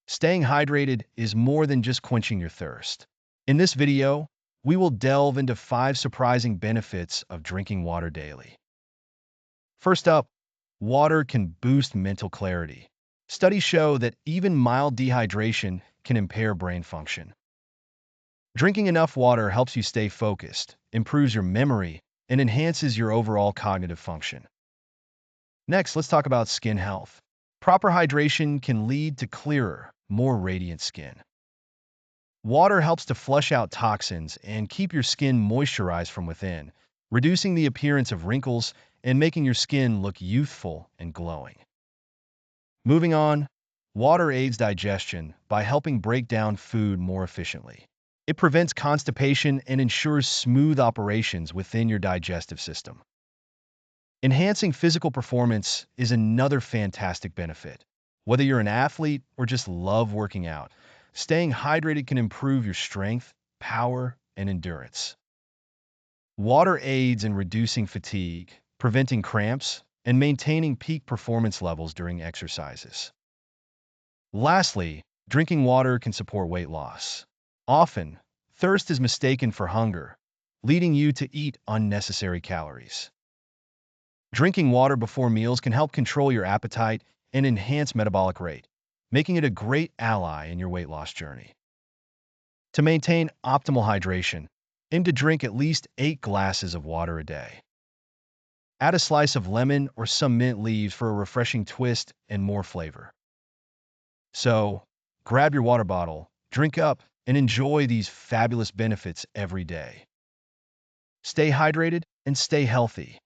Staying hydrated is more than just quenching your thirst. In this video, we will delve into 5 surprising benefits of drinking water daily. First up, water can boost mental clarity. Studies show that even mild dehydration can impair brain function. Drinking enough water helps you stay focused, improves your memory, and enhances your overall cognitive function. Next, let's talk about skin health. Proper hydration can lead to clearer, more radiant skin. Water helps to flush out toxins and keep your skin moisturized from within, reducing the appearance of wrinkles and making your skin look youthful and glowing. Moving on, water aids digestion by helping break down food more efficiently. It prevents constipation and ensures smooth operations within your digestive system. Enhancing physical performance is another fantastic benefit. Whether you're an athlete or just love working out, staying hydrated can improve your strength, power, and endurance. Water aids in reducing fatigue, preventing cramps, and maintaining peak performance levels during exercises. Lastly, drinking water can support weight loss. Often, thirst is mistaken for hunger, leading you to eat unnecessary calories. Drinking water before meals can help control your appetite and enhance metabolic rate, making it a great ally in your weight loss journey. To maintain optimal hydration, aim to drink at least 8 glasses of water a day. Add a slice of lemon or some mint leaves for a refreshing twist and more flavor. So, grab your water bottle, drink up, and enjoy these fabulous benefits every day. Stay hydrated and stay healthy.